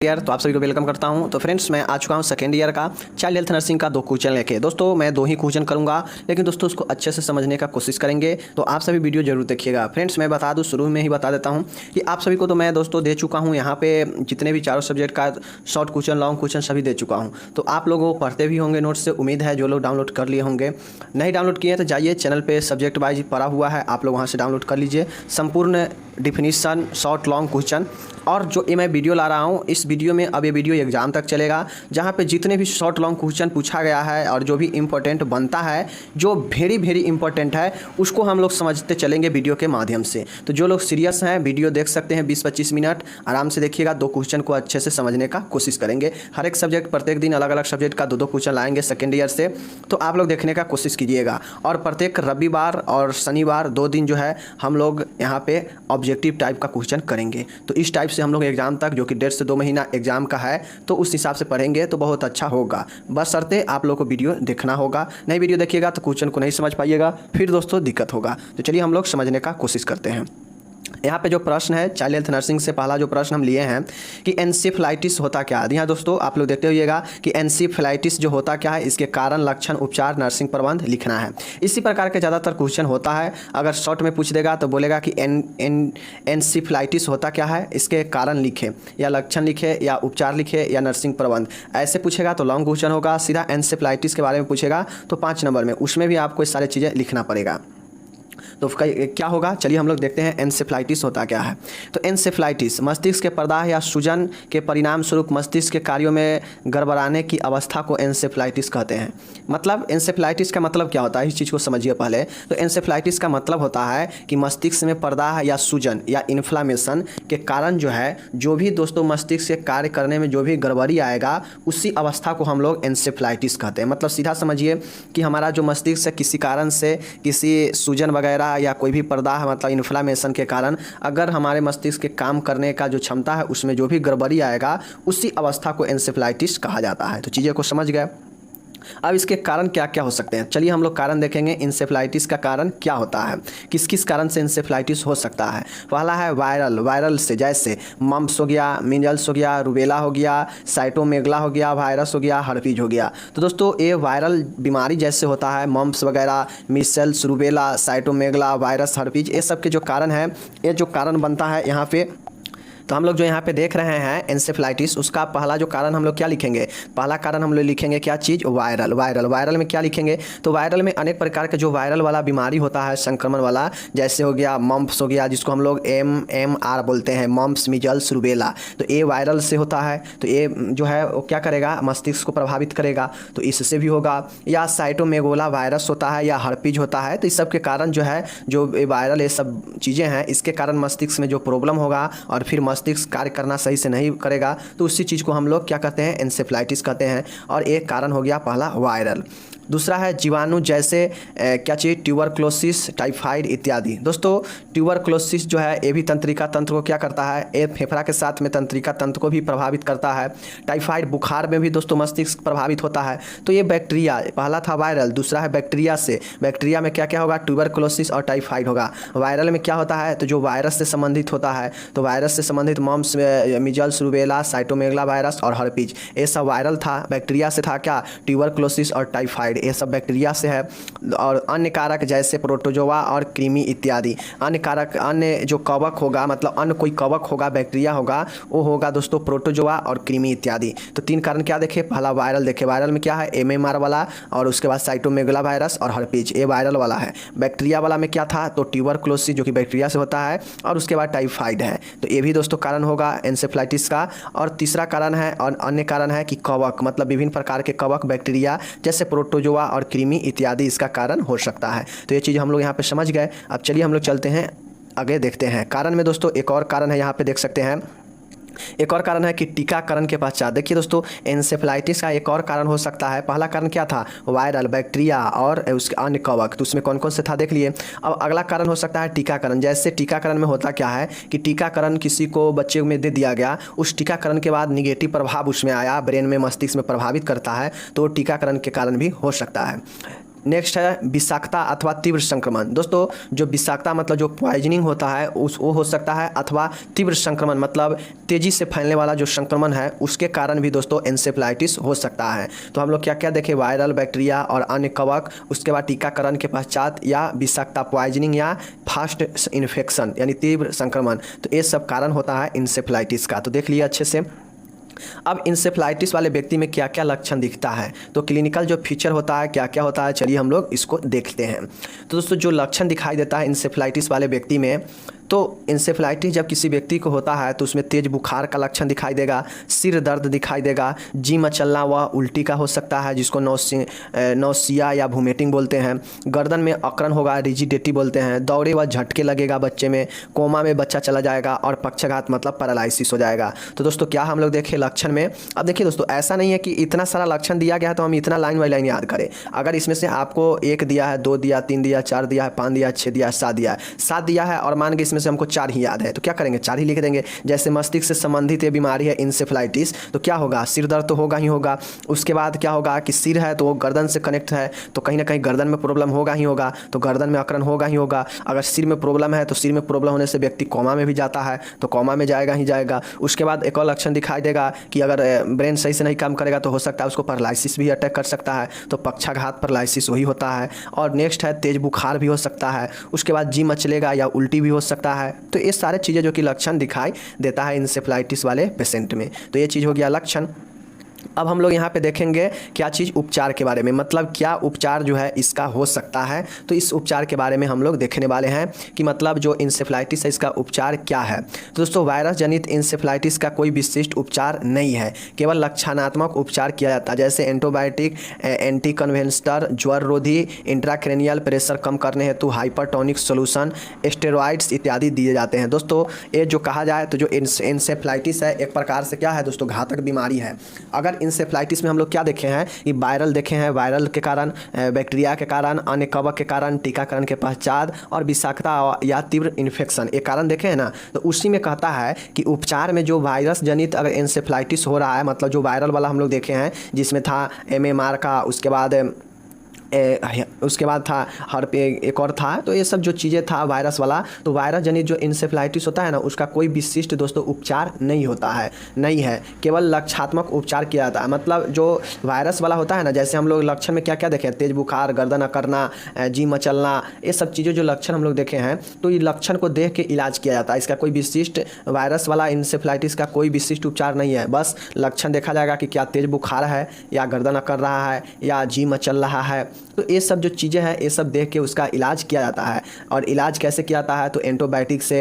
Year तो आप सभी को वेलकम करता हूं। तो फ्रेंड्स मैं आ चुका हूं सेकेंड ईयर का चाइल्ड हेल्थ नर्सिंग का 2 क्वेश्चन लेके। दोस्तों मैं 2 ही क्वेश्चन करूंगा, लेकिन दोस्तों उसको अच्छे से समझने का कोशिश करेंगे। तो आप सभी वीडियो जरूर देखिएगा। फ्रेंड्स मैं बता दूं, शुरू में ही बता देता हूं कि आप सभी को तो मैं दोस्तों दे चुका हूँ यहाँ पे जितने भी चारों सब्जेक्ट का शॉर्ट क्वेश्चन, लॉन्ग क्वेश्चन सभी दे चुका हूँ। तो आप लोगों पढ़ते भी होंगे नोट्स से, उम्मीद है। जो लोग डाउनलोड कर लिए होंगे, नहीं डाउनलोड किए तो जाइए चैनल पर सब्जेक्ट वाइज पढ़ा हुआ है, आप लोग वहाँ से डाउनलोड कर लीजिए संपूर्ण डिफिनीशन, शॉर्ट लॉन्ग क्वेश्चन। और जो ये मैं वीडियो ला रहा हूँ, इस वीडियो में अब ये वीडियो एग्जाम तक चलेगा, जहाँ पे जितने भी शॉर्ट लॉन्ग क्वेश्चन पूछा गया है और जो भी इम्पोर्टेंट बनता है, जो वेरी इंपॉर्टेंट है, उसको हम लोग समझते चलेंगे वीडियो के माध्यम से। तो जो लोग सीरियस हैं वीडियो देख सकते हैं, 20-25 मिनट आराम से देखिएगा। 2 क्वेश्चन को अच्छे से समझने का कोशिश करेंगे। हर एक सब्जेक्ट प्रत्येक दिन अलग अलग सब्जेक्ट का 2-2 क्वेश्चन लाएंगे सेकेंड ईयर से, तो आप लोग देखने का कोशिश कीजिएगा। और प्रत्येक रविवार और शनिवार 2 दिन जो है हम लोग यहाँ पे ऑब्जेक्टिव टाइप का क्वेश्चन करेंगे। तो इस टाइप से हम लोग एग्जाम तक, जो कि 1.5 से 2 महीना एग्जाम का है, तो उस हिसाब से पढ़ेंगे तो बहुत अच्छा होगा। बशर्ते आप लोग को वीडियो देखना होगा। नहीं वीडियो देखिएगा तो क्वेश्चन को नहीं समझ पाइएगा, फिर दोस्तों दिक्कत होगा। तो चलिए हम लोग समझने का कोशिश करते हैं। यहाँ पे जो प्रश्न है चाइल्ड हेल्थ नर्सिंग से, पहला जो प्रश्न हम लिए हैं कि एन्सेफेलाइटिस होता क्या है। यहाँ दोस्तों आप लोग देखते होइएगा कि एन्सेफेलाइटिस जो होता क्या है, इसके कारण, लक्षण, उपचार, नर्सिंग प्रबंध लिखना है। इसी प्रकार के ज़्यादातर क्वेश्चन होता है। अगर शॉर्ट में पूछ देगा तो बोलेगा कि एन्सेफेलाइटिस होता क्या है, इसके कारण लिखे, या लक्षण लिखे, या उपचार लिखे, या नर्सिंग प्रबंध। ऐसे पूछेगा तो लॉन्ग क्वेश्चन होगा। सीधा एन्सेफेलाइटिस के बारे में पूछेगा तो 5 नंबर में, उसमें भी आपको सारी चीज़ें लिखना पड़ेगा। तो क्या होगा, चलिए हम लोग देखते हैं एन्सेफेलाइटिस होता क्या है। तो एन्सेफेलाइटिस मस्तिष्क के प्रदाह या सूजन के परिणाम स्वरूप मस्तिष्क के कार्यों में गड़बड़ाने की अवस्था को एन्सेफेलाइटिस कहते हैं। मतलब एन्सेफेलाइटिस का मतलब क्या होता है, इस चीज़ को समझिए पहले। तो एन्सेफेलाइटिस का मतलब होता है कि मस्तिष्क में प्रदाह या सूजन या इन्फ्लामेशन के कारण जो है, जो भी दोस्तों मस्तिष्क से कार्य करने में जो भी गड़बड़ी आएगा, उसी अवस्था को हम लोग एन्सेफेलाइटिस कहते हैं। मतलब सीधा समझिए कि हमारा जो मस्तिष्क से किसी कारण से, किसी सूजन वगैरह या कोई भी प्रदाह मतलब इन्फ्लामेशन के कारण अगर हमारे मस्तिष्क के काम करने का जो क्षमता है उसमें जो भी गड़बड़ी आएगा, उसी अवस्था को एन्सेफेलाइटिस कहा जाता है। तो चीज़ें को समझ गए। अब इसके कारण क्या क्या हो सकते हैं, चलिए हम लोग कारण देखेंगे। एन्सेफेलाइटिस का कारण क्या होता है, किस किस कारण से एन्सेफेलाइटिस हो सकता है। पहला है वायरल से, जैसे मम्प्स हो गया, मीजल्स हो गया, रूबेला हो गया, साइटोमेगला हो गया, वायरस हो गया, हर्पीज हो गया। तो दोस्तों ये वायरल बीमारी जैसे होता है, मम्प्स वगैरह, मीजल्स, रूबेला, साइटोमेगला, वायरस, हर्पीज, ये सब के जो कारण है, ये जो कारण बनता है यहाँ पे, तो हम लोग जो यहाँ पे देख रहे हैं एन्सेफेलाइटिस, उसका पहला जो कारण हम लोग क्या लिखेंगे, पहला कारण हम लोग लिखेंगे क्या चीज़, वायरल में क्या लिखेंगे। तो वायरल में अनेक प्रकार के जो वायरल वाला बीमारी होता है, संक्रमण वाला, जैसे हो गया मम्प्स हो गया, जिसको हम लोग MMR बोलते हैं, मम्प्स, मीजल्स, रूबेला। तो ये वायरल से होता है। तो ये जो है वो क्या करेगा, मस्तिष्क को प्रभावित करेगा, तो इससे भी होगा। या साइटोमेगोला वायरस होता है, या हर्पीज होता है। तो इस सब के कारण जो है, जो वायरल ये सब चीज़ें हैं, इसके कारण मस्तिष्क में जो प्रॉब्लम होगा और फिर मस्तिष्क कार्य करना सही से नहीं करेगा, तो उसी चीज़ को हम लोग क्या कहते हैं, एन्सेफेलाइटिस कहते हैं। और एक कारण हो गया पहला वायरल। दूसरा है जीवाणु, जैसे क्या चीज़, ट्यूबरक्लोसिस, टाइफाइड इत्यादि। दोस्तों ट्यूबरक्लोसिस जो है ये भी तंत्रिका तंत्र को क्या करता है, ये फेफड़ा के साथ में तंत्रिका तंत्र को भी प्रभावित करता है। टाइफाइड बुखार में भी दोस्तों मस्तिष्क प्रभावित होता है। तो ये बैक्टीरिया, पहला था वायरल, दूसरा है बैक्टीरिया से। बैक्टीरिया में क्या क्या होगा, ट्यूबरक्लोसिस और टाइफाइड होगा। वायरल में क्या होता है, तो जो वायरस से संबंधित होता है, तो वायरस से संबंधित मम्प्स, मीजल्स, रूबेला, साइटोमेगला वायरस और हर्पीज, ये सब वायरल था। बैक्टीरिया से था क्या, ट्यूबरक्लोसिस और टाइफाइड, ये सब बैक्टीरिया से है। और अन्य कारक जैसे प्रोटोजोआ और कृमि इत्यादि। अन्य कारक, अन्य जो कवक होगा, मतलब अन्य कोई कवक होगा, बैक्टीरिया होगा, वो होगा दोस्तों प्रोटोजोआ और कृमि इत्यादि। तो 3 कारण क्या देखे, पहला वायरल देखे। वायरल में क्या है, MMR वाला, और उसके बाद साइटोमेगला वायरस और हर्पीज, ये वायरल वाला है। बैक्टीरिया वाला में क्या था, तो ट्यूबरक्लोसिस जो कि बैक्टीरिया से होता है, और उसके बाद टाइफाइड है। तो ये भी दोस्तों कारण होगा एन्सेफेलाइटिस का। और तीसरा कारण है, और अन्य कारण है कि कवक, मतलब विभिन्न प्रकार के कवक, बैक्टीरिया जैसे प्रोटोजोआ और कृमि इत्यादि इसका कारण हो सकता है। तो ये चीज़ हम लोग यहाँ पे समझ गए। अब चलिए हम लोग चलते हैं आगे, देखते हैं कारण में। दोस्तों एक और कारण है, यहाँ पे देख सकते हैं, एक और कारण है कि टीकाकरण के पश्चात। देखिए दोस्तों एन्सेफेलाइटिस का एक और कारण हो सकता है। पहला कारण क्या था, वायरल, बैक्टीरिया और उसके अन्य कवक। तो उसमें कौन कौन से था देख लिए। अब अगला कारण हो सकता है टीकाकरण। जैसे टीकाकरण में होता क्या है कि टीकाकरण किसी को बच्चे में दे दिया गया, उस टीकाकरण के बाद निगेटिव प्रभाव उसमें आया, ब्रेन में, मस्तिष्क में प्रभावित करता है, तो टीकाकरण के कारण भी हो सकता है। नेक्स्ट है विषाक्तता अथवा तीव्र संक्रमण। दोस्तों जो विषाक्तता मतलब जो पॉइजनिंग होता है वो हो सकता है, अथवा तीव्र संक्रमण मतलब तेज़ी से फैलने वाला जो संक्रमण है उसके कारण भी दोस्तों एन्सेफेलाइटिस हो सकता है। तो हम लोग क्या क्या देखें, वायरल, बैक्टीरिया और अन्य कवक, उसके बाद टीकाकरण के पश्चात या विषाक्तता पॉइजनिंग या फास्ट इन्फेक्शन यानी तीव्र संक्रमण, तो ये सब कारण होता है एन्सेफेलाइटिस का। तो देख लिया अच्छे से। अब इंसेफ्लाइटिस वाले व्यक्ति में क्या क्या लक्षण दिखता है, तो क्लिनिकल जो फीचर होता है क्या क्या होता है, चलिए हम लोग इसको देखते हैं। तो दोस्तों जो लक्षण दिखाई देता है इंसेफ्लाइटिस वाले व्यक्ति में, तो इंसेफ्लाइटिस जब किसी व्यक्ति को होता है तो उसमें तेज बुखार का लक्षण दिखाई देगा, सिर दर्द दिखाई देगा, जी मचलना व उल्टी का हो सकता है जिसको नौसिया या वोमिटिंग बोलते हैं, गर्दन में अकड़न होगा, रिजिडिटी बोलते हैं, दौरे व झटके लगेगा बच्चे में, कोमा में बच्चा चला जाएगा और पक्षाघात मतलब पैरालिसिस हो जाएगा। तो दोस्तों क्या हम लोग देखें लक्षण में, अब देखिए दोस्तों ऐसा नहीं है कि इतना सारा लक्षण दिया गया है तो हम इतना लाइन बाई लाइन याद करें। अगर इसमें से आपको 1 दिया है, 2 दिया, 3 दिया, 4 दिया है, 5 दिया, 6 दिया, 7 दिया है, 7 दिया है और मान के इसमें से हमको 4 ही याद है तो क्या करेंगे, 4 ही लिख देंगे। जैसे मस्तिष्क से संबंधित ये बीमारी है इंसेफ्लाइटिस, तो क्या होगा, सिर दर्द तो होगा ही होगा। उसके बाद क्या होगा कि सिर है तो वो गर्दन से कनेक्ट है तो कहीं ना कहीं गर्दन में प्रॉब्लम होगा ही होगा, तो गर्दन में अकड़न होगा ही होगा। अगर सिर में प्रॉब्लम है तो सिर में प्रॉब्लम होने से व्यक्ति कोमा में भी जाता है तो कोमा में जाएगा ही जाएगा। उसके बाद एक और लक्षण दिखाई देगा कि अगर ब्रेन सही से नहीं काम करेगा तो हो सकता है उसको पैरालिसिस भी अटैक कर सकता है, तो पक्षाघात पैरालिसिस वही होता है। और नेक्स्ट है तेज बुखार भी हो सकता है, उसके बाद जी मचलेगा या उल्टी भी हो सकता है। तो ये सारे चीज़ें जो कि लक्षण दिखाई देता है इंसेफ्लाइटिस वाले पेशेंट में, तो ये चीज़ हो गया लक्षण। अब हम लोग यहाँ पे देखेंगे क्या चीज़ उपचार के बारे में, मतलब क्या उपचार जो है इसका हो सकता है, तो इस उपचार के बारे में हम लोग देखने वाले हैं कि मतलब जो इंसेफ्लाइटिस है इसका उपचार क्या है। तो दोस्तों वायरस जनित इंसेफ्लाइटिस का कोई विशिष्ट उपचार नहीं है, केवल लक्षणात्मक उपचार किया जाता है, जैसे एंटीबायोटिक, एंटी कन्वेंस्टर, ज्वर रोधी, इंट्राक्रेनियल प्रेशर कम करने हेतु हाइपरटोनिक सोल्यूशन, स्टेरॉइड्स इत्यादि दिए जाते हैं। दोस्तों ये जो कहा जाए तो जो इंसेफ्लाइटिस है एक प्रकार से क्या है दोस्तों, घातक बीमारी है। अगर इंसेफ्लाइटिस में हम लोग क्या देखे हैं कि वायरल देखे हैं, वायरल के कारण, बैक्टीरिया के कारण, अन्य कवक के कारण, टीकाकरण के पश्चात और विषाक्तता या तीव्र इन्फेक्शन ये कारण देखे हैं ना। तो उसी में कहता है कि उपचार में जो वायरस जनित अगर इंसेफ्लाइटिस हो रहा है, मतलब जो वायरल वाला हम लोग देखे हैं जिसमें था MMR का, उसके बाद था एक और था, तो ये सब जो चीज़ें था वायरस वाला, तो वायरस जनित जो इंसेफ्लाइटिस होता है ना उसका कोई विशिष्ट दोस्तों उपचार नहीं होता है, नहीं है, केवल लक्षणात्मक उपचार किया जाता है। मतलब जो वायरस वाला होता है ना, जैसे हम लोग लक्षण में क्या क्या देखे, तेज बुखार, गर्दन अकड़ना, जी मचलना, ये सब चीज़ें जो लक्षण हम लोग देखे हैं, तो ये लक्षण को देख के इलाज किया जाता है। इसका कोई विशिष्ट, वायरस वाला इंसेफ्लाइटिस का कोई विशिष्ट उपचार नहीं है, बस लक्षण देखा जाएगा कि क्या तेज बुखार है या गर्दन अकड़ रहा है या जी मचल रहा है, तो ये सब जो चीज़ें हैं ये सब देख के उसका इलाज किया जाता है। और इलाज कैसे किया जाता है, तो एंटीबायोटिक से,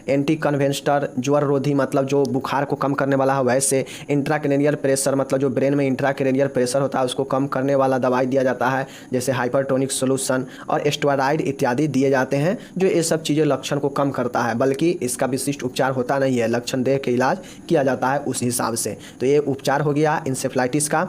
एंटी कन्वेंस्टर, ज्वर रोधी मतलब जो बुखार को कम करने वाला है वैसे, इंट्राक्रेनियल प्रेशर मतलब जो ब्रेन में इंट्राक्रेनियल प्रेशर होता है उसको कम करने वाला दवाई दिया जाता है जैसे हाइपरटोनिक सोल्यूशन, और स्टेरॉइड इत्यादि दिए जाते हैं जो ये सब चीज़ें लक्षण को कम करता है, बल्कि इसका विशिष्ट उपचार होता नहीं है, लक्षण देख के इलाज किया जाता है उस हिसाब से। तो ये उपचार हो गया इंसेफ्लाइटिस का।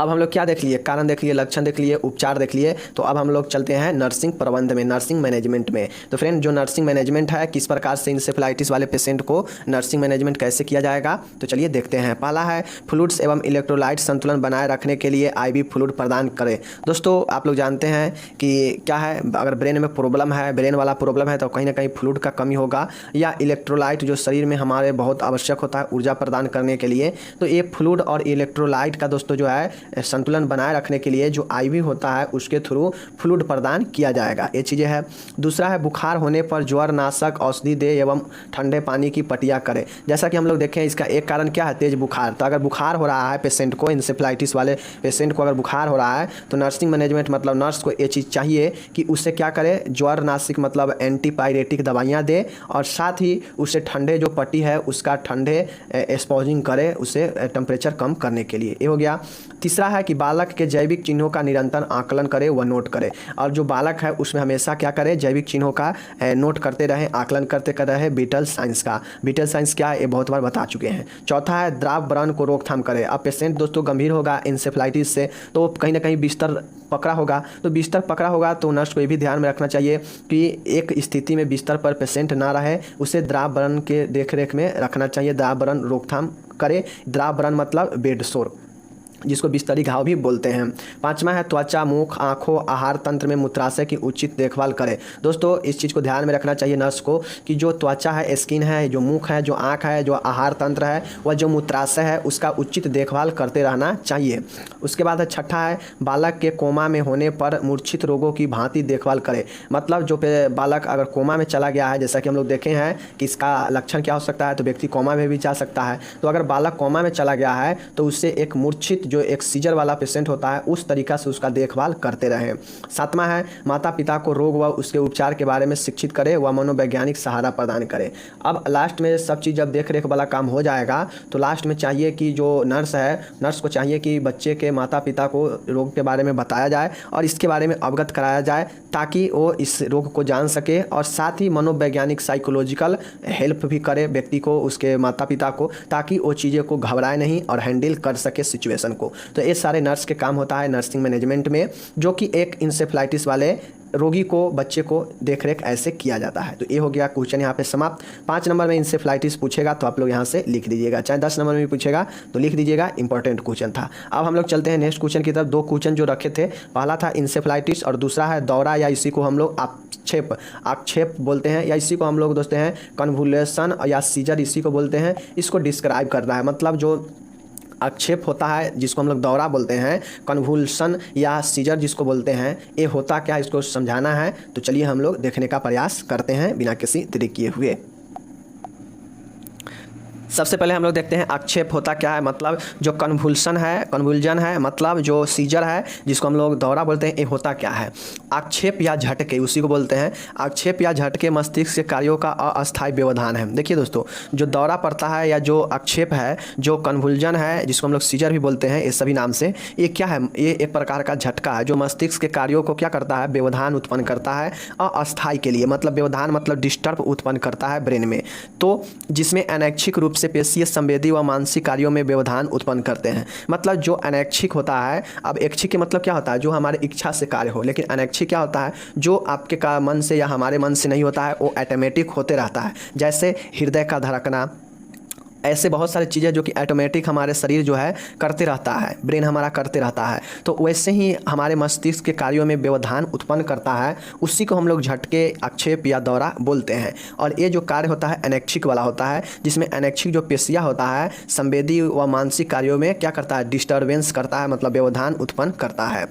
अब हम लोग क्या देख लिए, कारण देख लिए, लक्षण देख लिए, उपचार देख लिए, तो अब हम लोग चलते हैं नर्सिंग प्रबंध में, नर्सिंग मैनेजमेंट में। तो फ्रेंड जो नर्सिंग मैनेजमेंट है, किस प्रकार से इंसेफ्लाइटिस वाले पेशेंट को नर्सिंग मैनेजमेंट कैसे किया जाएगा, तो चलिए देखते हैं। पहला है फ्लूइड्स एवं इलेक्ट्रोलाइट संतुलन बनाए रखने के लिए IV फ्लूइड प्रदान करें। दोस्तों आप लोग जानते हैं कि क्या है, अगर ब्रेन में प्रॉब्लम है, ब्रेन वाला प्रॉब्लम है, तो कहीं ना कहीं फ्लूइड का कमी होगा, या इलेक्ट्रोलाइट जो शरीर में हमारे बहुत आवश्यक होता है ऊर्जा प्रदान करने के लिए, तो ये फ्लूइड और इलेक्ट्रोलाइट का दोस्तों जो है संतुलन बनाए रखने के लिए जो IV होता है उसके थ्रू फ्लूइड प्रदान किया जाएगा, ये चीज़ें है। दूसरा है बुखार होने पर ज्वर नाशक औषधि दे एवं ठंडे पानी की पटिया करें। जैसा कि हम लोग देखें इसका एक कारण क्या है, तेज बुखार। तो अगर बुखार हो रहा है पेशेंट को, इंसेफ्लाइटिस वाले पेशेंट को अगर बुखार हो रहा है तो नर्सिंग मैनेजमेंट मतलब नर्स को ये चीज़ चाहिए कि उससे क्या करे, ज्वर नाशक मतलब एंटीपायरेटिक दवाइयाँ दे, और साथ ही उसे ठंडे जो पट्टी है उसका ठंडे एक्सपोजिंग करे, उसे टेम्परेचर कम करने के लिए। ये हो गया। तीसरा है कि बालक के जैविक चिन्हों का निरंतर आकलन करे व नोट करे, और जो बालक है उसमें हमेशा क्या करे, जैविक चिन्हों का नोट करते रहे, आकलन करते रहे। विटल साइंस का, विटल साइंस क्या है ये बहुत बार बता चुके हैं। चौथा है द्राव व्रण को रोकथाम करे। अब पेशेंट दोस्तों गंभीर होगा इंसेफ्लाइटिस से, तो कहीं ना कहीं बिस्तर पकड़ा होगा, तो बिस्तर पकड़ा होगा तो नर्स को ये भी ध्यान में रखना चाहिए कि एक स्थिति में बिस्तर पर पेशेंट ना रहे, उसे द्राव व्रण के देखरेख में रखना चाहिए, द्राव व्रण रोकथाम करे। द्राव व्रण मतलब बेड सोर। जिसको बिस्तरी घाव भी बोलते हैं। पांचवा है त्वचा, मुख, आँखों, आहार तंत्र में मूत्राशय की उचित देखभाल करें। दोस्तों इस चीज़ को ध्यान में रखना चाहिए नर्स को कि जो त्वचा है, स्किन है, जो मुख है, जो आँख है, जो आहार तंत्र है व जो मूत्राशय है उसका उचित देखभाल करते रहना चाहिए। उसके बाद है छठा है बालक के कोमा में होने पर मूर्छित रोगों की भांति देखभाल करें। मतलब जो बालक अगर कोमा में चला गया है, जैसा कि हम लोग देखे हैं कि इसका लक्षण क्या हो सकता है, तो व्यक्ति कोमा में भी जा सकता है। तो अगर बालक कोमा में चला गया है तो उससे एक मूर्छित जो एक सीजर वाला पेशेंट होता है उस तरीक़ा से उसका देखभाल करते रहें। सातवां है माता पिता को रोग व उसके उपचार के बारे में शिक्षित करें व मनोवैज्ञानिक सहारा प्रदान करें। अब लास्ट में सब चीज़ जब देख रेख वाला काम हो जाएगा तो लास्ट में चाहिए कि जो नर्स है, नर्स को चाहिए कि बच्चे के माता पिता को रोग के बारे में बताया जाए और इसके बारे में अवगत कराया जाए ताकि वो इस रोग को जान सके और साथ ही मनोवैज्ञानिक साइकोलॉजिकल हेल्प भी करे व्यक्ति को, उसके माता पिता को, ताकि वो चीज़ें को घबराए नहीं और हैंडल कर सके सिचुएशन को। तो ये सारे नर्स के काम होता है नर्सिंग मैनेजमेंट में, जो कि एक इंसेफ्लाइटिस वाले रोगी को, बच्चे को देख रेख ऐसे किया जाता है। तो ये हो गया क्वेश्चन यहाँ पे समाप्त। 5 नंबर में इंसेफ्लाइटिस पूछेगा तो आप लोग यहाँ से लिख दीजिएगा, चाहे 10 नंबर में भी पूछेगा तो लिख दीजिएगा, इंपॉर्टेंट क्वेश्चन था। अब हम लोग चलते हैं नेक्स्ट क्वेश्चन की तरफ। 2 क्वेश्चन जो रखे थे, पहला था इंसेफ्लाइटिस और दूसरा है दौरा, या इसी को हम लोग आक्षेप बोलते हैं, या इसी को हम लोग दोस्तों हैं कन्वुलेशन या सीजर इसी को बोलते हैं। इसको डिस्क्राइब कर रहा है, मतलब जो आक्षेप होता है जिसको हम लोग दौरा बोलते हैं, कन्वुल्सन या सीजर जिसको बोलते हैं, ये होता क्या है इसको समझाना है। तो चलिए हम लोग देखने का प्रयास करते हैं बिना किसी देरी किए हुए। सबसे पहले हम लोग देखते हैं आक्षेप होता क्या है। मतलब जो कन्वुल्सन है मतलब जो सीजर है जिसको हम लोग दौरा बोलते हैं, ये होता क्या है। आक्षेप या झटके उसी को बोलते हैं। आक्षेप या झटके मस्तिष्क के कार्यों का अस्थायी व्यवधान है। देखिए दोस्तों, जो दौरा पड़ता है या जो आक्षेप है, जो कन्वुल्जन है जिसको हम लोग सीजर भी बोलते हैं, ये सभी नाम से, ये क्या है, ये एक प्रकार का झटका है जो मस्तिष्क के कार्यों को क्या करता है, व्यवधान उत्पन्न करता है अस्थायी के लिए। मतलब व्यवधान मतलब डिस्टर्ब उत्पन्न करता है ब्रेन में, तो जिसमें अनैच्छिक रूप से पेशीय, संवेदी व मानसिक कार्यों में व्यवधान उत्पन्न करते हैं। मतलब जो अनैच्छिक होता है, अब ऐच्छिक के मतलब क्या होता है, जो हमारे इच्छा से कार्य हो, लेकिन अनैच्छिक क्या होता है, जो आपके मन से या हमारे मन से नहीं होता है, वो ऑटोमेटिक होते रहता है। जैसे हृदय का धड़कना, ऐसे बहुत सारी चीज़ें जो कि ऑटोमेटिक हमारे शरीर जो है करते रहता है, ब्रेन हमारा करते रहता है। तो वैसे ही हमारे मस्तिष्क के कार्यों में व्यवधान उत्पन्न करता है, उसी को हम लोग झटके, आक्षेप या दौरा बोलते हैं। और ये जो कार्य होता है अनैच्छिक वाला होता है, जिसमें अनैच्छिक जो पेशियाँ होता है संवेदी व मानसिक कार्यों में क्या करता है, डिस्टर्बेंस करता है, मतलब व्यवधान उत्पन्न करता है।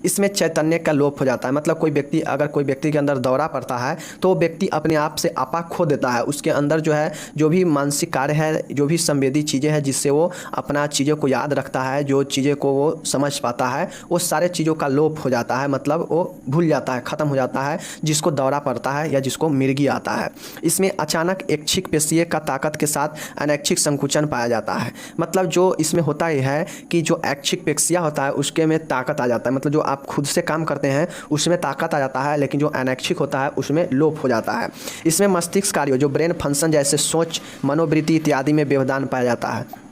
इसमें चैतन्य का लोप हो जाता है। मतलब कोई व्यक्ति, अगर कोई व्यक्ति के अंदर दौरा पड़ता है तो व्यक्ति अपने आप से आपा खो देता है। उसके अंदर जो है जो भी मानसिक कार्य है, जो भी संवेदी चीज़ें हैं जिससे वो अपना चीज़ों को याद रखता है, जो चीज़ें को वो समझ पाता है, वो सारे चीज़ों का लोप हो जाता है, मतलब वो भूल जाता है, ख़त्म हो जाता है, जिसको दौरा पड़ता है या जिसको मिर्गी आता है। इसमें अचानक ऐच्छिक पेशीय का ताकत के साथ अनैच्छिक संकुचन पाया जाता है। मतलब जो इसमें होता यह है कि जो ऐच्छिक पेशिया होता है उसके में ताकत आ जाता है, मतलब जो आप खुद से काम करते हैं उसमें ताकत आ जाता है, लेकिन जो अनैच्छिक होता है उसमें लोप हो जाता है। इसमें मस्तिष्क कार्यों, जो ब्रेन फंक्शन जैसे सोच, मनोवृत्ति इत्यादि में व्यवधान पाया जाता है।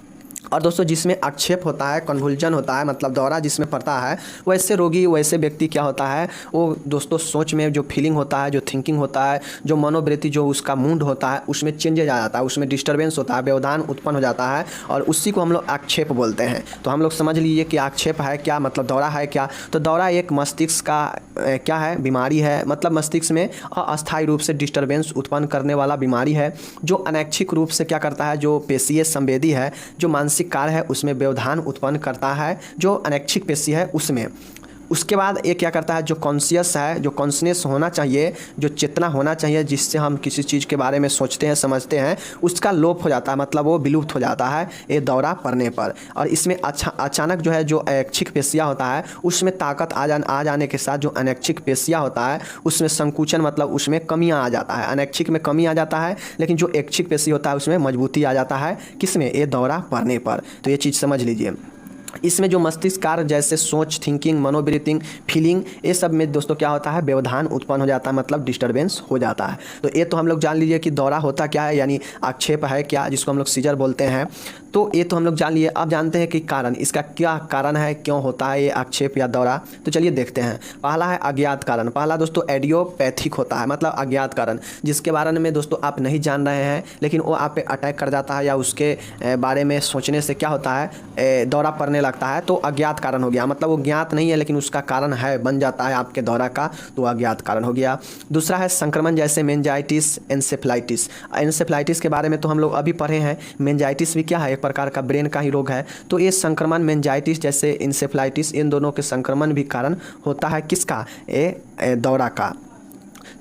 और दोस्तों जिसमें आक्षेप होता है, कन्वुल्जन होता है, मतलब दौरा जिसमें पड़ता है, वैसे रोगी, वैसे व्यक्ति क्या होता है, वो दोस्तों सोच में जो फीलिंग होता है, जो थिंकिंग होता है, जो मनोवृत्ति, जो उसका मूड होता है, उसमें चेंजेज आ जाता है, उसमें डिस्टर्बेंस होता है, व्यवधान उत्पन्न हो जाता है, और उसी को हम लोग आक्षेप बोलते हैं। तो हम लोग समझ लीजिए कि आक्षेप है क्या, मतलब दौरा है क्या। तो दौरा एक मस्तिष्क का क्या है, बीमारी है, मतलब मस्तिष्क में अस्थायी रूप से डिस्टर्बेंस उत्पन्न करने वाला बीमारी है, जो अनैच्छिक रूप से क्या करता है, जो पेशीय संवेदी है, जो मानसिक कार्य है उसमें व्यवधान उत्पन्न करता है, जो अनैच्छिक पेशी है उसमें। उसके बाद ये क्या करता है, जो कॉन्शियस है, जो कॉन्शनेस होना चाहिए, जो चेतना होना चाहिए जिससे हम किसी चीज़ के बारे में सोचते हैं, समझते हैं, उसका लोप हो जाता है, मतलब वो विलुप्त हो जाता है ये दौरा पड़ने पर। और इसमें अचानक जो है जो ऐच्छिक पेशियाँ होता है उसमें ताकत आ जाने के साथ जो अनैच्छिक पेशियाँ होता है उसमें संकुचन, मतलब उसमें कमियाँ आ जाता है। अनैच्छिक में कमी आ जाता है, लेकिन जो ऐच्छिक पेशी होता है उसमें मजबूती आ जाता है, किसमें, ये दौरा पड़ने पर। तो ये चीज़ समझ लीजिए। इसमें जो मस्तिष्क कार्य जैसे सोच, थिंकिंग, मनोवृत्ति, फीलिंग, ये सब में दोस्तों क्या होता है, व्यवधान उत्पन्न हो जाता है, मतलब डिस्टर्बेंस हो जाता है। तो ये तो हम लोग जान लीजिए कि दौरा होता क्या है, यानी आक्षेप है क्या, जिसको हम लोग सीजर बोलते हैं। तो ये तो हम लोग जान लिए। अब जानते हैं कि कारण, इसका क्या कारण है, क्यों होता है ये आक्षेप या दौरा। तो चलिए देखते हैं। पहला है अज्ञात कारण। पहला दोस्तों एडियोपैथिक होता है, मतलब अज्ञात कारण, जिसके बारे में दोस्तों आप नहीं जान रहे हैं, लेकिन वो आप पे अटैक कर जाता है या उसके बारे में सोचने से क्या होता है, दौरा पड़ने लगता है, तो अज्ञात कारण हो गया। मतलब वो ज्ञात नहीं है लेकिन उसका कारण है, बन जाता है आपके दौरा का, तो अज्ञात कारण हो गया। दूसरा है संक्रमण, जैसे मेनिंजाइटिस, एन्सेफेलाइटिस। एन्सेफेलाइटिस के बारे में तो हम लोग अभी पढ़े हैं। मेनिंजाइटिस भी क्या है, एक प्रकार का ब्रेन का ही रोग है। तो ये संक्रमण, मेनिंजाइटिस जैसे एन्सेफेलाइटिस, इन दोनों के संक्रमण भी कारण होता है किसका, ये दौरा का।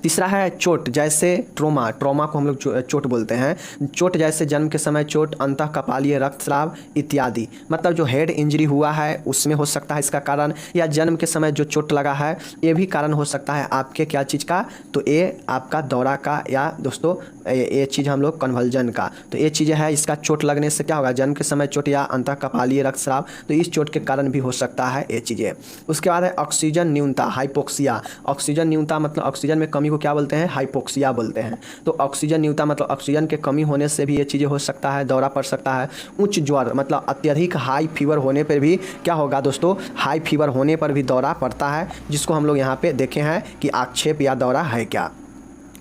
तीसरा है चोट, जैसे ट्रोमा। ट्रोमा को हम लोग चोट बोलते हैं। चोट जैसे जन्म के समय चोट, अंतःकपालीय रक्तस्राव इत्यादि। मतलब जो हेड इंजरी हुआ है उसमें हो सकता है इसका कारण, या जन्म के समय जो चोट लगा है ये भी कारण हो सकता है आपके क्या चीज़ का, तो ये आपका दौरा का, या दोस्तों ये चीज़ हम लोग कन्वल्जन का। तो ये चीज़ें है, इसका चोट लगने से क्या होगा, जन्म के समय चोट या अंतःकपालीय रक्तस्राव, तो इस चोट के कारण भी हो सकता है ये चीज़ें। उसके बाद है ऑक्सीजन न्यूनता, हाइपोक्सिया। ऑक्सीजन न्यूनता मतलब ऑक्सीजन में कमी को क्या बोलते हैं, हाइपोक्सिया बोलते हैं। तो ऑक्सीजन न्यूनता मतलब ऑक्सीजन के कमी होने से भी ये चीज़ें हो सकता है, दौरा पड़ सकता है। उच्च ज्वर मतलब अत्यधिक हाई फीवर होने पर भी क्या होगा दोस्तों, हाई फीवर होने पर भी दौरा पड़ता है, जिसको हम लोग यहाँ पे देखे हैं कि आक्षेप या दौरा है क्या।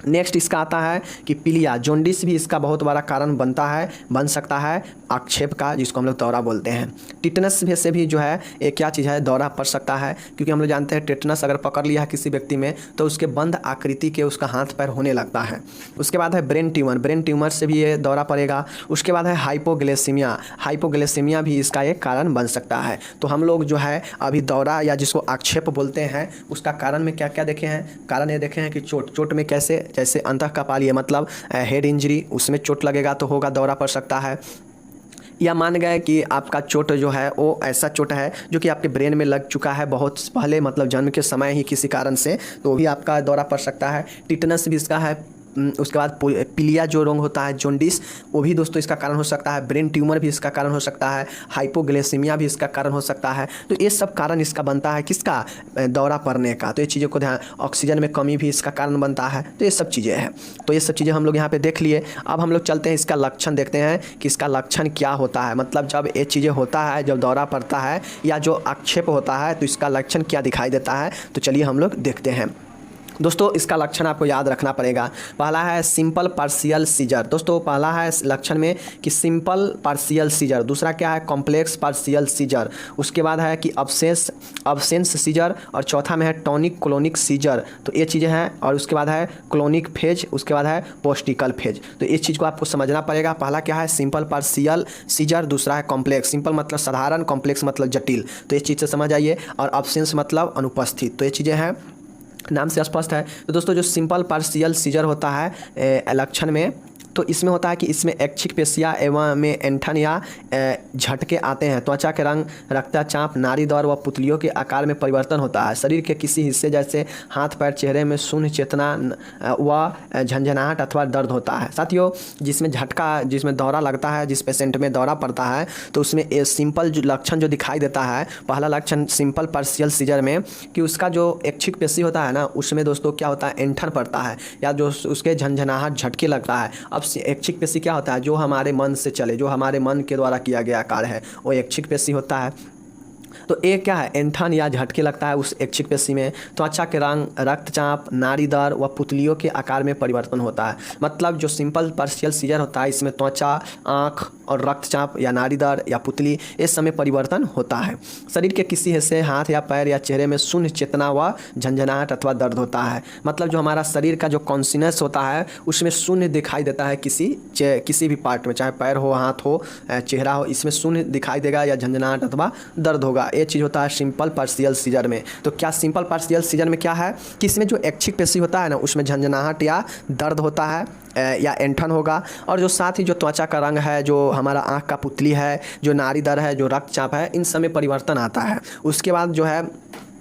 नेक्स्ट इसका आता है कि पीलिया, जॉन्डिस भी इसका बहुत बड़ा कारण बनता है, बन सकता है आक्षेप का, जिसको हम लोग दौरा बोलते हैं। टिटनस से भी जो है ये क्या चीज़ है, दौरा पड़ सकता है, क्योंकि हम लोग जानते हैं टिटनस अगर पकड़ लिया है किसी व्यक्ति में तो उसके बंद आकृति के उसका हाथ पैर होने लगता है। उसके बाद है ब्रेन ट्यूमर, ब्रेन ट्यूमर से भी ये दौरा पड़ेगा। उसके बाद है हाइपोग्लाइसेमिया, हाइपोग्लाइसेमिया भी इसका एक कारण बन सकता है। तो हम लोग जो है अभी दौरा या जिसको आक्षेप बोलते हैं उसका कारण में क्या क्या देखे हैं, कारण ये देखे हैं कि चोट में कैसे, जैसे अंतःकपालीय मतलब हेड इंजरी, उसमें चोट लगेगा तो होगा, दौरा पड़ सकता है। या मान गए कि आपका चोट जो है वो ऐसा चोट है जो कि आपके ब्रेन में लग चुका है बहुत पहले, मतलब जन्म के समय ही किसी कारण से, तो भी आपका दौरा पड़ सकता है। टिटनस भी इसका है। उसके बाद पीलिया जो रोग होता है, जॉन्डिस, वो भी दोस्तों इसका कारण हो सकता है। ब्रेन ट्यूमर भी इसका कारण हो सकता है। हाइपोग्लाइसेमिया भी इसका कारण हो सकता है। तो ये सब कारण इसका बनता है किसका, दौरा पड़ने का। तो ये चीज़ों को ध्यान, ऑक्सीजन में कमी भी इसका कारण बनता है। तो ये सब चीज़ें हैं। तो ये सब चीज़ें हम लोग यहाँ पे देख लिए। अब हम लोग चलते हैं इसका लक्षण देखते हैं कि इसका लक्षण क्या होता है। मतलब जब ये चीज़ें होता है, जब दौरा पड़ता है या जो आक्षेप होता है, तो इसका लक्षण क्या दिखाई देता है। तो चलिए हम लोग देखते हैं। दोस्तों इसका लक्षण आपको याद रखना पड़ेगा। पहला है सिंपल पार्शियल सीजर। दोस्तों पहला है लक्षण में कि सिंपल पार्शियल सीजर। दूसरा क्या है, कॉम्प्लेक्स पार्शियल सीजर। उसके बाद है कि अब्सेंस सीजर, और चौथा में है टॉनिक क्लोनिक सीजर। तो ये चीज़ें हैं। और उसके बाद है क्लोनिक फेज, उसके बाद है पोस्टिकल फेज। तो इस चीज़ को आपको समझना पड़ेगा। पहला क्या है, सिंपल पार्शियल सीजर। दूसरा है कॉम्प्लेक्स, सिंपल मतलब साधारण, कॉम्प्लेक्स मतलब जटिल। तो इस चीज़ से समझ आइए। और अब्सेंस मतलब अनुपस्थित। तो ये चीज़ें हैं, नाम से स्पष्ट है। तो दोस्तों जो सिंपल पार्शियल सीजर होता है लक्षण में, तो इसमें होता है कि इसमें ऐच्छिक पेशियाँ एवं में ऐंठन या झटके आते हैं। त्वचा के रंग, रक्तचाप, नाड़ी दौर व पुतलियों के आकार में परिवर्तन होता है। शरीर के किसी हिस्से जैसे हाथ पैर, चेहरे में शून्य चेतना व झंझनाहट अथवा दर्द होता है। साथियों जिसमें झटका, जिसमें दौरा लगता है, जिस पेशेंट में दौरा पड़ता है, तो उसमें सिंपल जो लक्षण जो दिखाई देता है, पहला लक्षण सिंपल पार्शियल सीजर में कि उसका जो ऐच्छिक पेशी होता है ना, उसमें दोस्तों क्या होता है, ऐंठन पड़ता है या जो उसके झंझनाहट, झटके लगता है। अब ऐच्छिक पेशी क्या होता है, जो हमारे मन से चले, जो हमारे मन के द्वारा किया गया कार्य है, वो ऐच्छिक पेशी होता है। तो एक क्या है, ऐंठन या झटके लगता है उस ऐच्छिक पेशी में। त्वचा के रंग, रक्तचाप, नाड़ी दर व पुतलियों के आकार में परिवर्तन होता है। मतलब जो सिंपल पार्शियल सीजर होता है, इसमें त्वचा, आँख और रक्तचाप या नाड़ी दर या पुतली, इस समय परिवर्तन होता है। शरीर के किसी हिस्से, हाथ या पैर या चेहरे में शून्य चेतना व झंझनाहट अथवा दर्द होता है। मतलब जो हमारा शरीर का जो कॉन्शियसनेस होता है, उसमें शून्य दिखाई देता है किसी भी पार्ट में, चाहे पैर हो, हाथ हो, चेहरा हो, इसमें शून्य दिखाई देगा या झंझनाहट अथवा दर्द होगा। ये चीज़ होता है सिंपल पार्शियल सीजर में। तो क्या सिंपल पार्शियल सीजर में क्या है कि इसमें जो ऐच्छिक पेशी होता है ना, उसमें झंझनाहट या दर्द होता है या ऐंठन होगा। और जो साथ ही जो त्वचा का रंग है, जो हमारा आँख का पुतली है, जो नाड़ी दर है, जो रक्तचाप है, इन सब में परिवर्तन आता है। उसके बाद जो है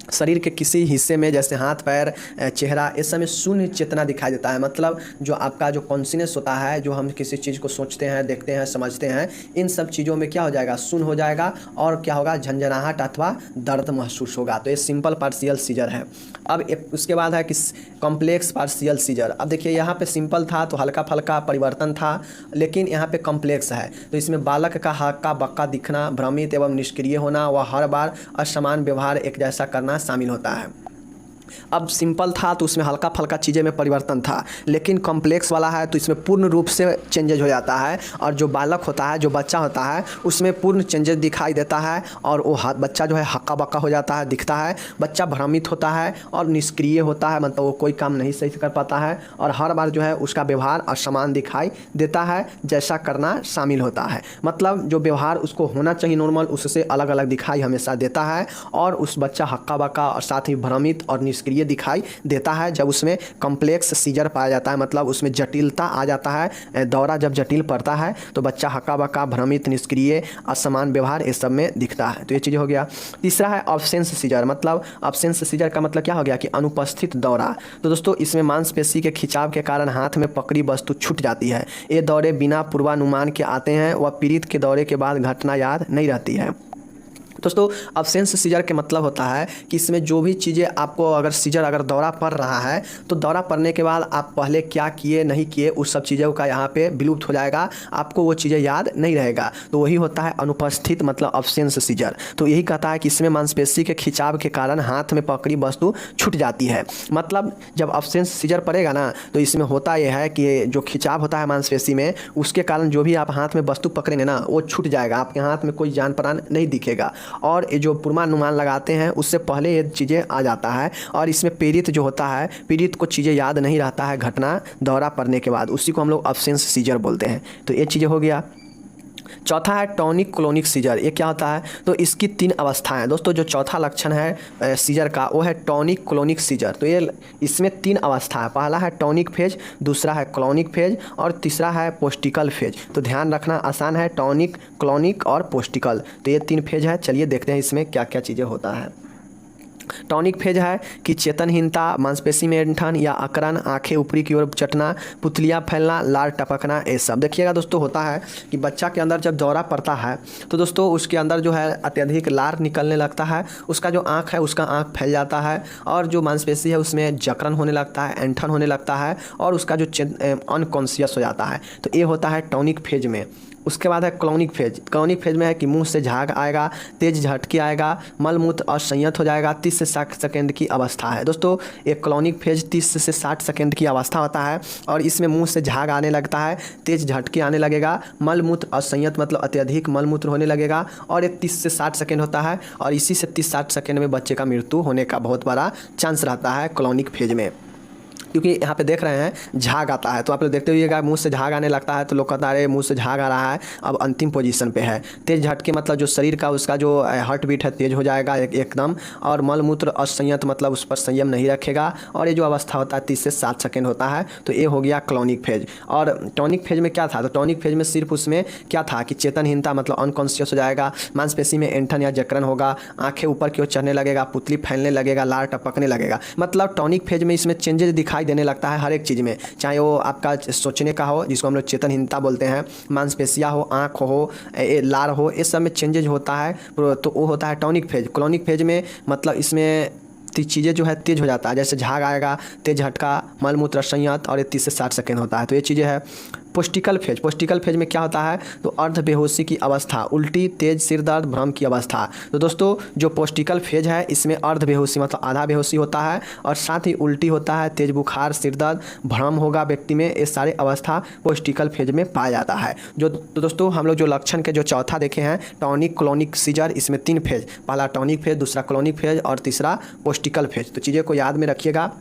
शरीर के किसी हिस्से में जैसे हाथ पैर चेहरा इस समय शून्य चेतना दिखाई देता है। मतलब जो आपका जो कॉन्शियसनेस होता है, जो हम किसी चीज़ को सोचते हैं, देखते हैं, समझते हैं, इन सब चीज़ों में क्या हो जाएगा, शून्य हो जाएगा और क्या होगा, झंझनाहट अथवा दर्द महसूस होगा। तो ये सिंपल पार्शियल सीजर है। अब उसके बाद है कि कॉम्प्लेक्स पार्शियल सीजर। अब देखिए यहाँ पे सिंपल था तो हल्का फल्का परिवर्तन था, लेकिन यहाँ पे कॉम्प्लेक्स है तो इसमें बालक का हक्का बक्का दिखना, भ्रमित एवं निष्क्रिय होना व हर बार असमान व्यवहार एक जैसा करना शामिल होता है। अब सिंपल था तो उसमें हल्का फल्का चीज़ें में परिवर्तन था, लेकिन कॉम्प्लेक्स वाला है तो इसमें पूर्ण रूप से चेंजेज हो जाता है और जो बालक होता है, जो बच्चा होता है, उसमें पूर्ण चेंजेस दिखाई देता है और वो बच्चा जो है हक्का बक्का हो जाता है, दिखता है, बच्चा भ्रमित होता है और निष्क्रिय होता है, मतलब वो कोई काम नहीं सही से कर पाता है और हर बार जो है उसका व्यवहार असमान दिखाई देता है, जैसा करना शामिल होता है। मतलब जो व्यवहार उसको होना चाहिए नॉर्मल, उससे अलग अलग दिखाई हमेशा देता है और उस बच्चा हक्का बक्का और साथ ही भ्रमित और निष्क्रिय दिखाई देता है जब उसमें कॉम्प्लेक्स सीजर पाया जाता है। मतलब उसमें जटिलता आ जाता है, दौरा जब जटिल पड़ता है तो बच्चा हक्का बक्का, भ्रमित, निष्क्रिय, असमान व्यवहार इस सब में दिखता है। तो ये चीज़ हो गया। तीसरा है ऑब्सेंस सीजर। मतलब ऑब्सेंस सीजर का मतलब क्या हो गया कि अनुपस्थित दौरा। तो दोस्तों इसमें मांसपेशी के खिंचाव के कारण हाथ में पकड़ी वस्तु छूट जाती है। ये दौरे बिना पूर्वानुमान के आते हैं व पीड़ित के दौरे के बाद घटना याद नहीं रहती है। दोस्तों अब्सेंस सीजर के मतलब होता है कि इसमें जो भी चीज़ें आपको अगर दौरा पड़ रहा है तो दौरा पड़ने के बाद आप पहले क्या किए नहीं किए उस सब चीज़ों का यहाँ पे विलुप्त हो जाएगा, आपको वो चीज़ें याद नहीं रहेगा। तो वही होता है अनुपस्थित मतलब अब्सेंस सीजर। तो यही कहता है कि इसमें मांसपेशी के खिंचाव के कारण हाथ में पकड़ी वस्तु छूट जाती है। मतलब जब अब्सेंस सीजर पड़ेगा ना तो इसमें होता यह है कि जो खिंचाव होता है मांसपेशी में, उसके कारण जो भी आप हाथ में वस्तु पकड़ेंगे ना वो छूट जाएगा, आपके हाथ में कोई जान प्राण नहीं दिखेगा और ये जो पूर्वानुमान लगाते हैं उससे पहले ये चीज़ें आ जाता है। और इसमें पीड़ित जो होता है, पीड़ित को चीज़ें याद नहीं रहता है घटना दौरा पड़ने के बाद, उसी को हम लोग अब्सेंस सीजर बोलते हैं। तो ये चीज़ें हो गया। चौथा है टॉनिक क्लोनिक सीजर। ये क्या होता है, तो इसकी 3 अवस्थाएं। दोस्तों जो चौथा लक्षण है सीजर का वो है टॉनिक क्लोनिक सीजर। तो ये इसमें 3 अवस्था है। पहला है टॉनिक फेज, दूसरा है क्लोनिक फेज और तीसरा है पोस्टिकल फेज। तो ध्यान रखना आसान है, टॉनिक, क्लोनिक और पोस्टिकल। तो ये 3 फेज है। चलिए देखते हैं इसमें क्या क्या चीज़ें होता है। टॉनिक फेज है कि चेतनहीनता, मांसपेशी में ऐंठन या अकड़न, आंखें ऊपरी की ओर चटना, पुतलियाँ फैलना, लार टपकना, ये सब। देखिएगा दोस्तों होता है कि बच्चा के अंदर जब दौरा पड़ता है तो दोस्तों उसके अंदर जो है अत्यधिक लार निकलने लगता है, उसका जो आँख है उसका आँख फैल जाता है और जो मांसपेशी है उसमें जकड़न होने लगता है, ऐंठन होने लगता है और उसका जो अनकॉन्शियस हो जाता है। तो ये होता है टॉनिक फेज में। उसके बाद है क्लोनिक फेज। क्लोनिक फेज में है कि मुंह से झाग आएगा, तेज झटके आएगा, मलमूत्र असंयत हो जाएगा। 30 से 60 सेकेंड की अवस्था है। दोस्तों एक क्लोनिक फेज 30 से 60 सेकेंड की अवस्था होता है और इसमें मुंह से झाग आने लगता है, तेज झटके आने लगेगा, मलमूत्र असंयत मतलब अत्यधिक मलमूत्र होने लगेगा और ये 30 से 60 सेकेंड होता है और इसी से 30-60 सेकेंड में बच्चे का मृत्यु होने का बहुत बड़ा चांस रहता है क्लोनिक फेज में। क्योंकि यहाँ पे देख रहे हैं झाग आता है, तो आप लोग देखते हुएगा मुंह से झाग आने लगता है तो लोग कहता है मुंह से झाग आ रहा है, अब अंतिम पोजीशन पे है। तेज झटके मतलब जो शरीर का उसका जो हार्ट बीट है तेज हो जाएगा एकदम और मलमूत्र असंयत मतलब उस पर संयम नहीं रखेगा और ये जो अवस्था होता है 30 से 60 सेकेंड होता है। तो ये हो गया क्लोनिक फेज। और टॉनिक फेज में क्या था, तो टॉनिक फेज में सिर्फ उसमें क्या था कि चेतनहीनता मतलब अनकॉन्शियस हो जाएगा, मांसपेशी में ऐंठन या जकड़न होगा, आंखें ऊपर की ओर चढ़ने लगेगा, पुतली फैलने लगेगा, लार टपकने लगेगा। मतलब टॉनिक फेज में इसमें चेंजेस दिखाई देने लगता है हर एक चीज़ में, चाहे वो आपका सोचने का हो जिसको हम लोग चेतनहीनता बोलते हैं, मांसपेशियाँ हो, आँख हो, लार हो, इस सब में चेंजेज होता है। तो वो होता है टॉनिक फेज। क्लोनिक फेज में मतलब इसमें चीज़ें जो है तेज हो जाता है, जैसे झाग आएगा, तेज झटका, मलमूत्र संयत और ये 30 से 60 सेकेंड होता है। तो ये चीज़ें है। पोस्टिकल फेज। पोस्टिकल फेज में क्या होता है, तो अर्ध बेहोशी की अवस्था, उल्टी, तेज सिर दर्द, भ्रम की अवस्था। तो दोस्तों जो पोस्टिकल फेज है इसमें अर्ध बेहोशी मतलब आधा बेहोशी होता है और साथ ही उल्टी होता है, तेज बुखार, सिर दर्द, भ्रम होगा व्यक्ति में, ये सारे अवस्था पोस्टिकल फेज में पाया जाता है। तो दोस्तों हम लोग जो लक्षण के जो चौथा देखे हैं टॉनिक क्लोनिक सीजर, इसमें 3 फेज, पहला टॉनिक फेज, दूसरा क्लोनिक फेज और तीसरा पोस्टिकल फेज। तो चीज़ें को याद में रखिएगा।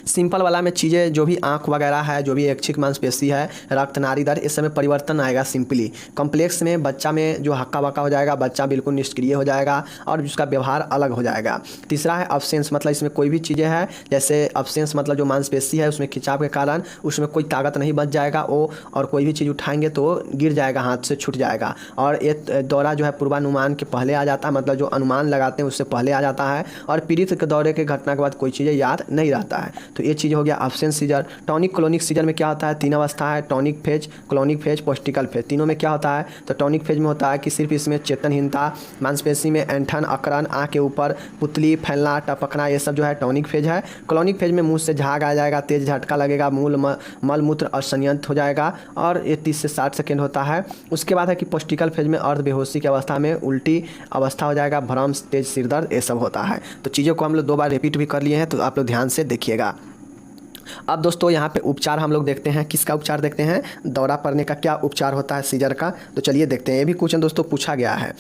सिंपल वाला में चीज़ें जो भी आँख वगैरह है, जो भी ऐच्छिक मांसपेशी है, रक्त नाड़ी दर, इस समय परिवर्तन आएगा सिंपली। कॉम्प्लेक्स में बच्चा में जो हक्का बक्का हो जाएगा, बच्चा बिल्कुल निष्क्रिय हो जाएगा और उसका व्यवहार अलग हो जाएगा। तीसरा है अब्सेंस, मतलब इसमें कोई भी चीज़ें हैं, जैसे अब्सेंस मतलब जो मांसपेशी है उसमें खिंचाव के कारण उसमें कोई ताकत नहीं बच जाएगा वो, और कोई भी चीज़ उठाएंगे तो गिर जाएगा, हाथ से छूट जाएगा। और ये दौरा जो है पूर्वानुमान के पहले आ जाता है, मतलब जो अनुमान लगाते हैं उससे पहले आ जाता है, और पीड़ित के दौरे के घटना के बाद कोई चीज़ें याद नहीं रहता है। तो ये चीज़ हो गया absence seizure. Tonic clonic seizure में क्या होता है, 3 अवस्था है, tonic phase, clonic phase, postictal phase. तीनों में क्या होता है, तो टॉनिक फेज में होता है कि सिर्फ इसमें चेतनहीनता, मांसपेशी में ऐंठन, अकड़न, आँख के ऊपर पुतली फैलना, टपकना, ये सब जो है टॉनिक फेज है। क्लोनिक फेज में मुंह से झाग आ जाएगा, तेज झटका लगेगा, मल मूत्र असंयंत हो जाएगा, और ये 30 से 60 सेकेंड होता है। उसके बाद है कि पॉस्टिकल फेज में अर्ध बेहोशी की अवस्था में उल्टी अवस्था हो जाएगा, भ्रम, तेज सिरदर्द, ये सब होता है। तो चीज़ों को हम लोग 2 बार रिपीट भी कर लिए हैं, तो आप लोग ध्यान से देखिएगा। अब दोस्तों यहाँ पे उपचार हम लोग देखते हैं, किसका उपचार देखते हैं, दौरा पड़ने का क्या उपचार होता है सीजर का। तो चलिए देखते हैं, ये भी क्वेश्चन दोस्तों पूछा गया है।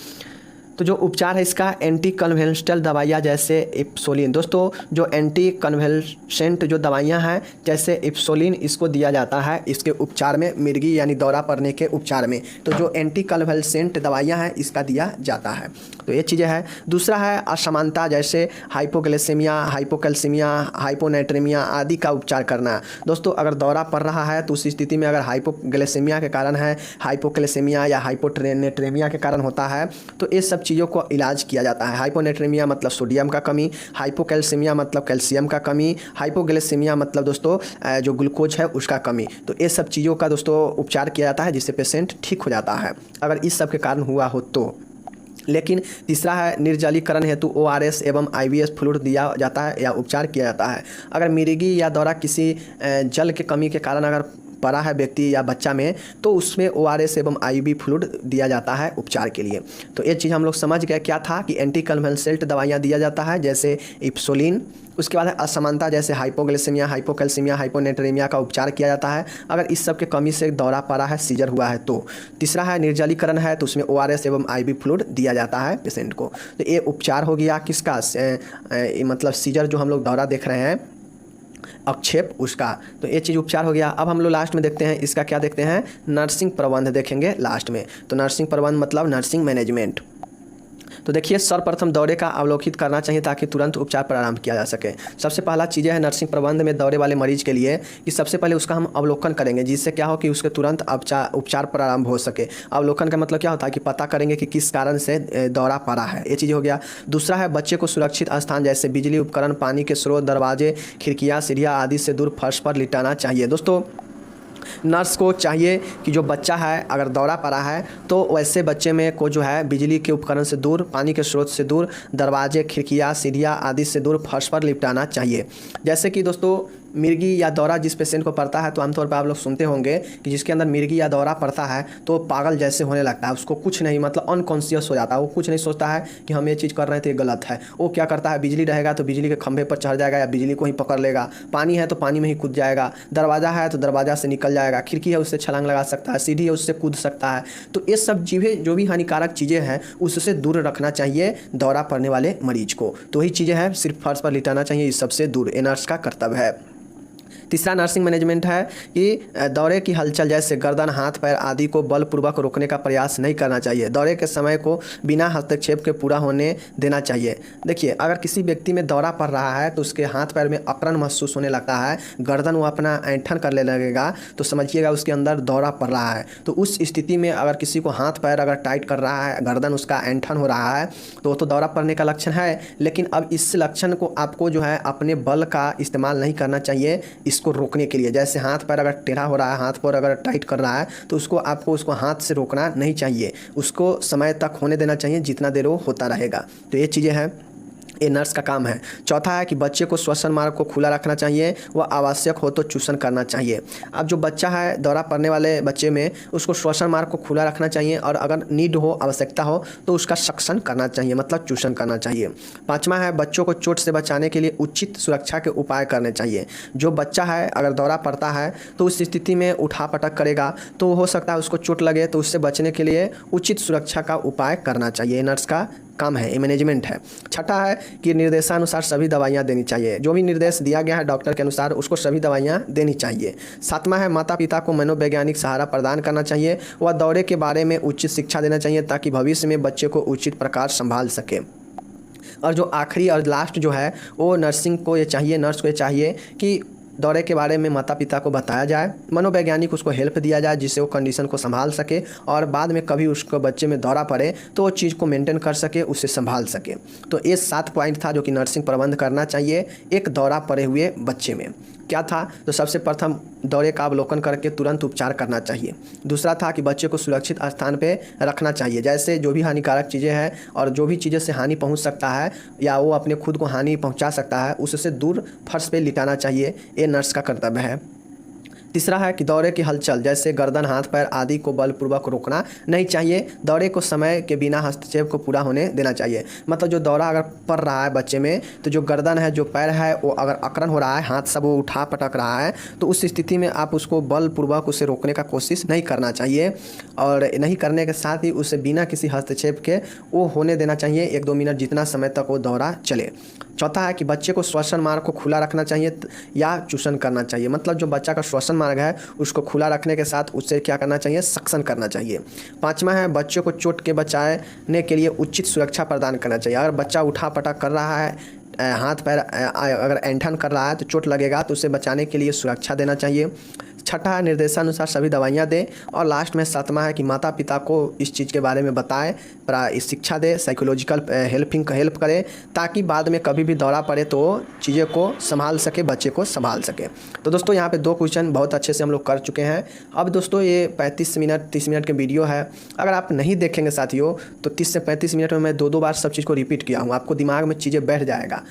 तो जो उपचार है इसका, एंटी कन्वेंशनल दवाइयाँ जैसे इप्सोलिन। दोस्तों जो एंटी कन्वेंसेंट जो दवाइयाँ हैं जैसे इप्सोलिन, इसको दिया जाता है इसके उपचार में, मिर्गी यानी दौरा पड़ने के उपचार में। तो जो एंटी कन्वेंसेंट दवाइयाँ हैं इसका दिया जाता है। तो ये चीज़ें हैं। दूसरा है असमानता, जैसे हाइपोग्लाइसेमिया, हाइपोकैल्सीमिया, हाइपोनेट्रेमिया आदि का उपचार करना। दोस्तों अगर दौरा पड़ रहा है तो उस स्थिति में अगर हाइपोग्लाइसेमिया के कारण है, हाइपोकैल्सीमिया या हाइपोनेट्रेमिया के कारण होता है, तो ये सब चीज़ों को इलाज किया जाता है। हाइपोनेट्रेमिया मतलब सोडियम का कमी, हाइपोकैल्सीमिया मतलब कैल्शियम का कमी, हाइपोग्लाइसेमिया मतलब दोस्तों जो ग्लूकोज है उसका कमी। तो ये सब चीज़ों का दोस्तों उपचार किया जाता है जिससे पेशेंट ठीक हो जाता है अगर इस सब के कारण हुआ हो तो। लेकिन तीसरा है निर्जलीकरण हेतु ORS एवं IVS फ्लूइड दिया जाता है या उपचार किया जाता है। अगर मिर्गी या दौरा किसी जल के कमी के कारण अगर पड़ा है व्यक्ति या बच्चा में, तो उसमें ORS एवं IV फ्लूइड दिया जाता है उपचार के लिए। तो ये चीज़ हम लोग समझ गए क्या था कि एंटी कन्वेंसेंट दवाइयाँ दिया जाता है जैसे इप्सोलिन। उसके बाद है असमानता, जैसे हाइपोग्लाइसेमिया, हाइपोकैल्सीमिया, हाइपोनेट्रेमिया का उपचार किया जाता है अगर इस सब के कमी से दौरा पड़ा है, सीजर हुआ है तो। तीसरा है निर्जलीकरण है, तो उसमें ORS एवं IV फ्लूइड दिया जाता है पेशेंट को। तो ये उपचार हो गया किसका, मतलब सीजर जो हम लोग दौरा देख रहे हैं अक्षेप उसका। तो ये चीज़ उपचार हो गया। अब हम लोग लास्ट में देखते हैं इसका क्या देखते हैं, नर्सिंग प्रबंध देखेंगे लास्ट में। तो नर्सिंग प्रबंध मतलब नर्सिंग मैनेजमेंट। तो देखिए सर्वप्रथम दौरे का अवलोकित करना चाहिए ताकि तुरंत उपचार प्रारंभ किया जा सके। सबसे पहला चीज़ है नर्सिंग प्रबंध में दौरे वाले मरीज के लिए कि सबसे पहले उसका हम अवलोकन करेंगे, जिससे क्या हो कि उसके तुरंत उपचार प्रारंभ हो सके। अवलोकन का मतलब क्या होता है कि पता करेंगे कि किस कारण से दौरा पड़ा है, ये चीज़ हो गया। दूसरा है बच्चे को सुरक्षित स्थान जैसे बिजली उपकरण, पानी के स्रोत, दरवाजे, खिड़कियाँ, सीढ़ियाँ आदि से दूर फर्श पर लिटाना चाहिए। दोस्तों नर्स को चाहिए कि जो बच्चा है अगर दौरा पड़ा है तो वैसे बच्चे में को जो है बिजली के उपकरण से दूर, पानी के स्रोत से दूर, दरवाजे, खिड़कियाँ, सीढ़ियाँ आदि से दूर फर्श पर लिपटाना चाहिए। जैसे कि दोस्तों मिर्गी या दौरा जिस पेशेंट को पड़ता है तो आमतौर पर आप लोग सुनते होंगे कि जिसके अंदर मिर्गी या दौरा पड़ता है तो पागल जैसे होने लगता है, उसको कुछ नहीं मतलब अनकॉन्शियस हो जाता है, वो कुछ नहीं सोचता है कि हम ये चीज़ कर रहे हैं तो ये गलत है। वो क्या करता है, बिजली रहेगा तो बिजली के खंभे पर चढ़ जाएगा या बिजली को ही पकड़ लेगा, पानी है तो पानी में ही कूद जाएगा, दरवाज़ा है तो दरवाज़ा से निकल जाएगा, खिड़की है उससे छलांग लगा सकता है, सीढ़ी है उससे कूद सकता है। तो ये सब चीज़ें जो भी हानिकारक चीज़ें हैं उससे दूर रखना चाहिए दौरा पड़ने वाले मरीज को। तो वही चीज़ें हैं, सिर्फ फर्श पर लिटाना चाहिए, इस सबसे दूर, ये नर्स का कर्तव्य है। तीसरा नर्सिंग मैनेजमेंट है कि दौरे की हलचल जैसे गर्दन, हाथ, पैर आदि को बलपूर्वक रोकने का प्रयास नहीं करना चाहिए। दौरे के समय को बिना हस्तक्षेप के पूरा होने देना चाहिए। देखिए अगर किसी व्यक्ति में दौरा पड़ रहा है तो उसके हाथ पैर में अकड़न महसूस होने लगता है, गर्दन वो अपना ऐंठन करने लगेगा, तो समझिएगा उसके अंदर दौरा पड़ रहा है। तो उस स्थिति में अगर किसी को हाथ पैर अगर टाइट कर रहा है, गर्दन उसका ऐंठन हो रहा है, तो दौरा पड़ने का लक्षण है। लेकिन अब इस लक्षण को आपको जो है अपने बल का इस्तेमाल नहीं करना चाहिए इसको रोकने के लिए। जैसे हाथ पैर अगर टेढ़ा हो रहा है, हाथ पैर अगर टाइट कर रहा है तो आपको उसको हाथ से रोकना नहीं चाहिए, उसको समय तक होने देना चाहिए जितना देर वो होता रहेगा। तो ये चीज़ें हैं, ये नर्स का काम है। चौथा है कि बच्चे को श्वसन मार्ग को खुला रखना चाहिए, वह आवश्यक हो तो चूषण करना चाहिए। अब जो बच्चा है दौरा पड़ने वाले बच्चे में उसको श्वसन मार्ग को खुला रखना चाहिए और अगर नीड हो, आवश्यकता हो तो उसका सक्शन करना चाहिए, मतलब चूषण करना चाहिए। पाँचवा है बच्चों को चोट से बचाने के लिए उचित सुरक्षा के उपाय करने चाहिए। जो बच्चा है अगर दौरा पड़ता है तो उस स्थिति में उठा पटक करेगा तो हो सकता है उसको चोट लगे, तो उससे बचने के लिए उचित सुरक्षा का उपाय करना चाहिए, नर्स का काम है, ये मैनेजमेंट है। छठा है कि निर्देशानुसार सभी दवाइयाँ देनी चाहिए, जो भी निर्देश दिया गया है डॉक्टर के अनुसार उसको सभी दवाइयाँ देनी चाहिए। सातवां है माता पिता को मनोवैज्ञानिक सहारा प्रदान करना चाहिए व दौरे के बारे में उचित शिक्षा देना चाहिए ताकि भविष्य में बच्चे को उचित प्रकार संभाल सके। और जो आखिरी और लास्ट जो है वो नर्सिंग को ये चाहिए, नर्स को ये चाहिए कि दौरे के बारे में माता पिता को बताया जाए, मनोवैज्ञानिक उसको हेल्प दिया जाए जिससे वो कंडीशन को संभाल सके और बाद में कभी उसको बच्चे में दौरा पड़े तो वो चीज़ को मेंटेन कर सके, उसे संभाल सके। तो ये 7 पॉइंट था जो कि नर्सिंग प्रबंध करना चाहिए एक दौरा पड़े हुए बच्चे में। क्या था? तो सबसे प्रथम दौरे का अवलोकन करके तुरंत उपचार करना चाहिए। दूसरा था कि बच्चे को सुरक्षित स्थान पे रखना चाहिए, जैसे जो भी हानिकारक चीज़ें हैं और जो भी चीज़ें से हानि पहुंच सकता है या वो अपने खुद को हानि पहुंचा सकता है उससे दूर फर्श पे लिटाना चाहिए, ये नर्स का कर्तव्य है। तीसरा है कि दौरे की हलचल जैसे गर्दन, हाथ पैर आदि को बलपूर्वक रोकना नहीं चाहिए। दौरे को समय के बिना हस्तक्षेप को पूरा होने देना चाहिए। मतलब जो दौरा अगर पड़ रहा है बच्चे में तो जो गर्दन है, जो पैर है, वो अगर अकड़न हो रहा है, हाथ सब वो उठा पटक रहा है तो उस स्थिति में आप उसको बलपूर्वक उसे रोकने का कोशिश नहीं करना चाहिए और नहीं करने के साथ ही उसे बिना किसी हस्तक्षेप के वो होने देना चाहिए 1-2 मिनट जितना समय तक वो दौरा चले। चौथा है कि बच्चे को श्वसन मार्ग को खुला रखना चाहिए या चूषण करना चाहिए। मतलब जो बच्चा का श्वसन मार्ग है उसको खुला रखने के साथ उससे क्या करना चाहिए? सक्शन करना चाहिए। पांचवा है बच्चों को चोट के बचाने के लिए उचित सुरक्षा प्रदान करना चाहिए। अगर बच्चा उठा पटक कर रहा है, हाथ पैर अगर ऐंठन कर रहा है तो चोट लगेगा, तो उसे बचाने के लिए सुरक्षा देना चाहिए। छठा है निर्देशानुसार सभी दवाइयाँ दें और लास्ट में 7वां है कि माता पिता को इस चीज़ के बारे में बताएं, शिक्षा दे, साइकोलॉजिकल हेल्प करें ताकि बाद में कभी भी दौरा पड़े तो चीज़ें को संभाल सके, बच्चे को संभाल सके। तो दोस्तों यहाँ पे 2 क्वेश्चन बहुत अच्छे से हम लोग कर चुके हैं। अब दोस्तों ये 35 मिनट 30 मिनट के वीडियो है, अगर आप नहीं देखेंगे साथियों तो 30 से 35 मिनट में मैं 2-2 बार सब चीज़ को रिपीट किया हूँ, आपको दिमाग में चीज़ें बैठ जाएगा।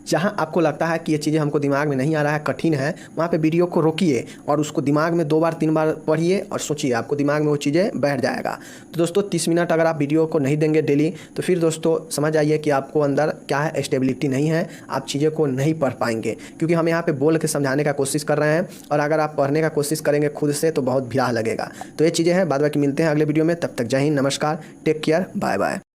जहाँ आपको लगता है कि ये चीज़ें हमको दिमाग में नहीं आ रहा है, कठिन है, वहाँ पे वीडियो को रोकिए और उसको दिमाग में 2 बार 3 बार पढ़िए और सोचिए, आपको दिमाग में वो चीज़ें बैठ जाएगा। तो दोस्तों 30 मिनट अगर आप वीडियो को नहीं देंगे डेली तो फिर दोस्तों समझ आइए कि आपको अंदर क्या है, स्टेबिलिटी नहीं है, आप चीज़ें को नहीं पढ़ पाएंगे क्योंकि हम यहाँ पर बोल के समझाने का कोशिश कर रहे हैं और अगर आप पढ़ने का कोशिश करेंगे खुद से तो बहुत भिराह लगेगा। तो ये चीज़ें हैं, बाद बाकी मिलते हैं अगले वीडियो में, तब तक जय हिंद, नमस्कार, टेक केयर, बाय बाय।